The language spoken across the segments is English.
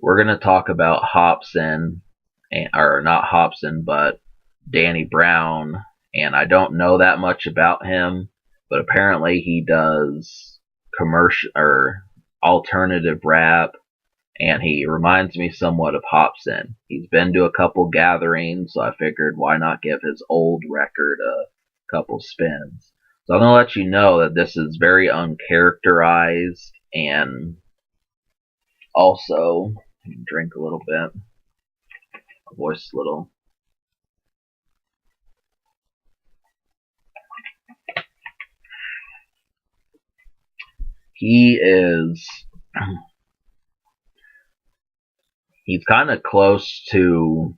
we're going to talk about Hopsin, or not Hopsin, but Danny Brown. And I don't know that much about him, but apparently he does commercial or alternative rap, and he reminds me somewhat of Hopsin. He's been to a couple gatherings, so I figured why not give his old record a couple spins. So I'm going to let you know that this is very uncharacterized, and also drink a little bit. My voice is a little. He is. He's kind of close to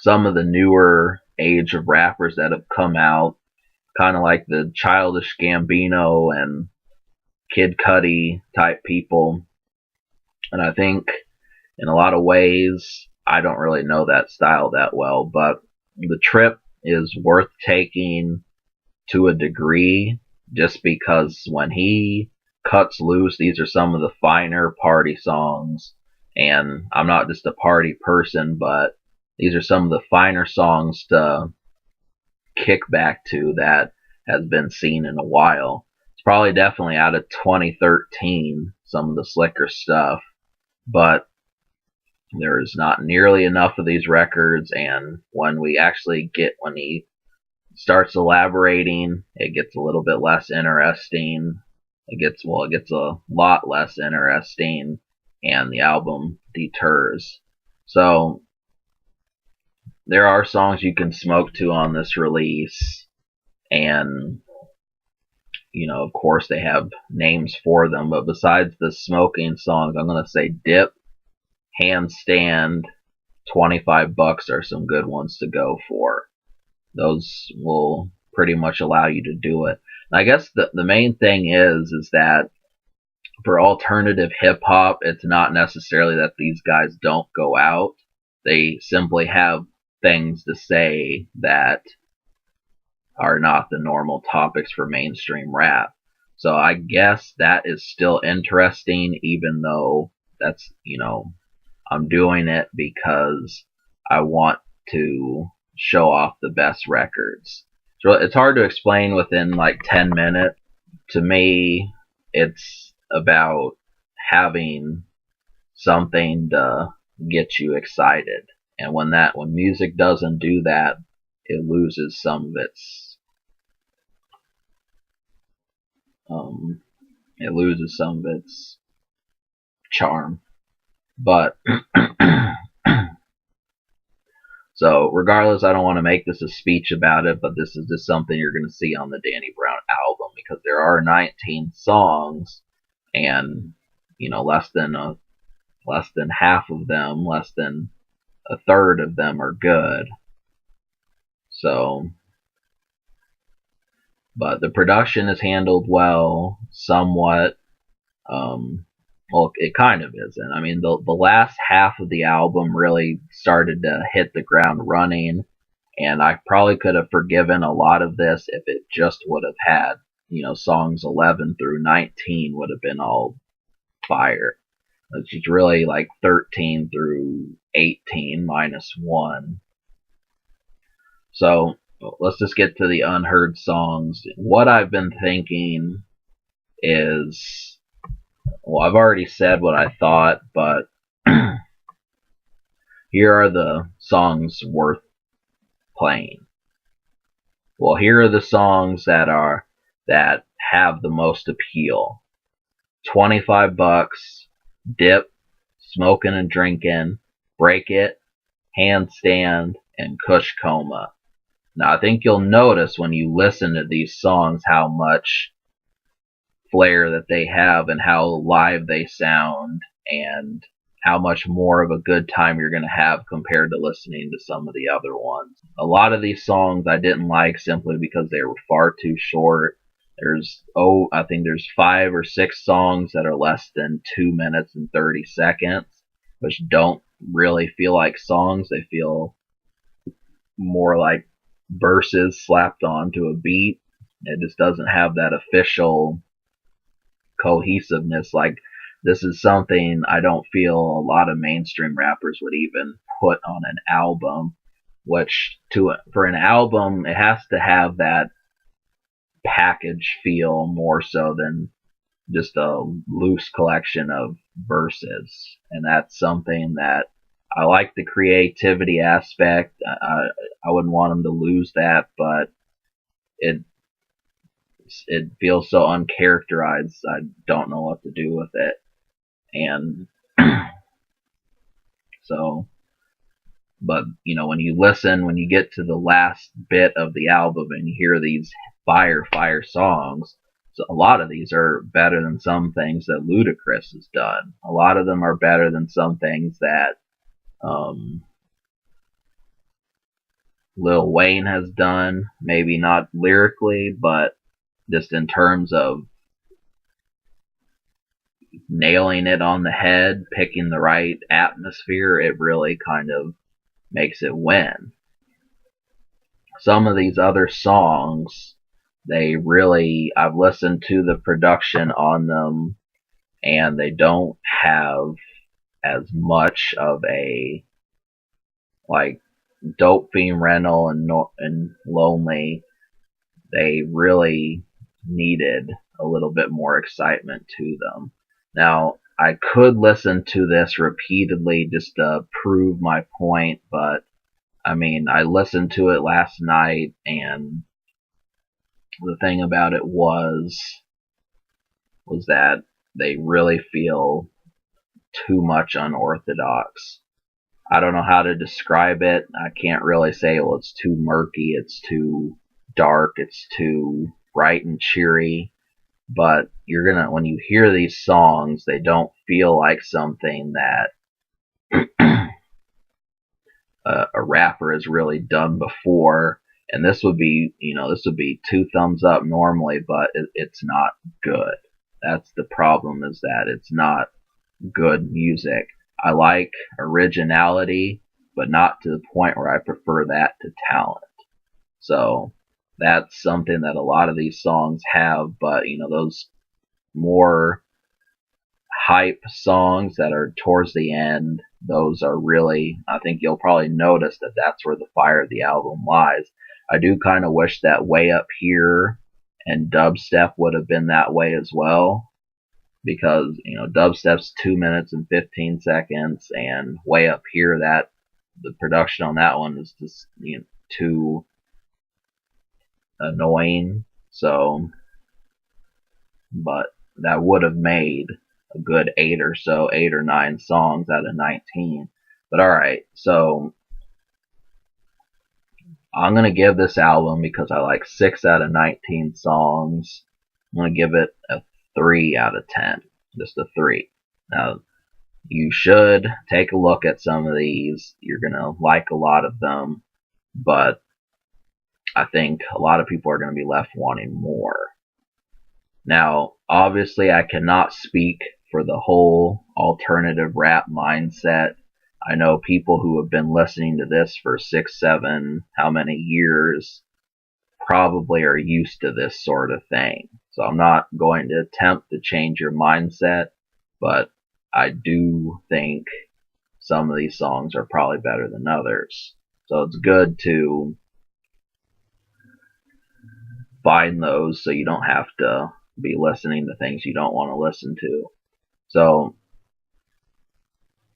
some of the newer age of rappers that have come out, kind of like the Childish Gambino and Kid Cudi type people. And I think in a lot of ways, I don't really know that style that well, but the trip is worth taking to a degree, just because when he cuts loose, these are some of the finer party songs. And I'm not just a party person, but these are some of the finer songs to kick back to that has been seen in a while. It's probably definitely out of 2013, some of the slicker stuff, but there's not nearly enough of these records, and when he starts elaborating, it gets a little bit less interesting. It gets a lot less interesting, and the album deters. So there are songs you can smoke to on this release, and of course they have names for them, but besides the smoking songs, I'm going to say Dip, Handstand, $25 are some good ones to go for. Those will pretty much allow you to do it. And I guess the main thing is that for alternative hip hop, it's not necessarily that these guys don't go out. They simply have things to say that are not the normal topics for mainstream rap. So I guess that is still interesting, even though that's, I'm doing it because I want to show off the best records. So it's hard to explain within like 10 minutes. To me, it's about having something to get you excited. And when music doesn't do that, it loses some of its charm. But so regardless, I don't want to make this a speech about it, but this is just something you're going to see on the Danny Brown album, because there are 19 songs, and less than half of them, less than a third of them are good. So, but the production is handled well, somewhat. Well, it kind of isn't. I mean, the last half of the album really started to hit the ground running, and I probably could have forgiven a lot of this if it just would have had, songs 11 through 19 would have been all fire. It's really like 13 through 18 minus 1. So let's just get to the unheard songs. What I've been thinking is, well, I've already said what I thought, but here are the songs worth playing. Well, here are the songs that have the most appeal. $25, Dip, Smoking and Drinking, Break It, Handstand, and Kush Coma. Now, I think you'll notice when you listen to these songs how much flair that they have and how live they sound, and how much more of a good time you're going to have compared to listening to some of the other ones. A lot of these songs I didn't like simply because they were far too short. I think there's 5 or 6 songs that are less than 2 minutes and 30 seconds, which don't really feel like songs. They feel more like verses slapped onto a beat. It just doesn't have that official cohesiveness like this is something I don't feel a lot of mainstream rappers would even put on an album. Which for an album, it has to have that package feel more so than just a loose collection of verses. And that's something that I like the creativity aspect. I wouldn't want them to lose that, but it it feels so uncharacterized. I don't know what to do with it. And so, but when you listen, when you get to the last bit of the album and you hear these fire songs, so a lot of these are better than some things that Ludacris has done. A lot of them are better than some things that Lil Wayne has done. Maybe not lyrically, but just in terms of nailing it on the head, picking the right atmosphere, it really kind of makes it win. Some of these other songs, I've listened to the production on them, and they don't have as much of a, like, Dope Fiend Rental and Lonely. They really needed a little bit more excitement to them. Now, I could listen to this repeatedly just to prove my point, but I mean, I listened to it last night, and the thing about it was that they really feel too much unorthodox. I don't know how to describe it. I can't really say, well, it's too murky, it's too dark, it's too bright and cheery. But when you hear these songs, they don't feel like something that a rapper has really done before. And this would be 2 thumbs up normally, but it's not good. That's the problem, is that it's not good music. I like originality, but not to the point where I prefer that to talent. So that's something that a lot of these songs have, but those more hype songs that are towards the end, those are really, I think you'll probably notice that that's where the fire of the album lies. I do kind of wish that Way Up Here and Dubstep would have been that way as well, because Dubstep's 2 minutes and 15 seconds, and Way Up Here, that the production on that one is just too annoying. So, but that would have made a good 8 or 9 songs out of 19. But alright, so I'm gonna give this album, because I like 6 out of 19 songs, I'm gonna give it a 3 out of 10. Just a 3. Now, you should take a look at some of these. You're gonna like a lot of them, but I think a lot of people are gonna be left wanting more. Now, obviously, I cannot speak for the whole alternative rap mindset. I know people who have been listening to this for 6, 7, how many years, probably are used to this sort of thing. So I'm not going to attempt to change your mindset, but I do think some of these songs are probably better than others. So it's good to find those so you don't have to be listening to things you don't want to listen to. So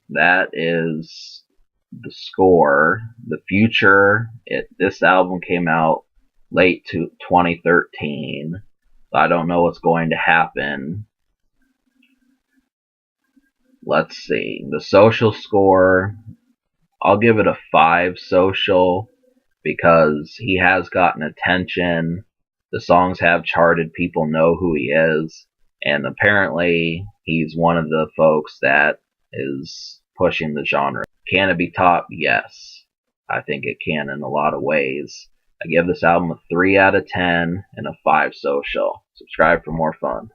that is the score. The future, this album came out late 2013. So I don't know what's going to happen. Let's see. The social score, I'll give it a 5 social, because he has gotten attention. The songs have charted. People know who he is. And apparently, he's one of the folks that is pushing the genre. Can it be top? Yes. I think it can in a lot of ways. I give this album a 3 out of 10 and a 5 social. Subscribe for more fun.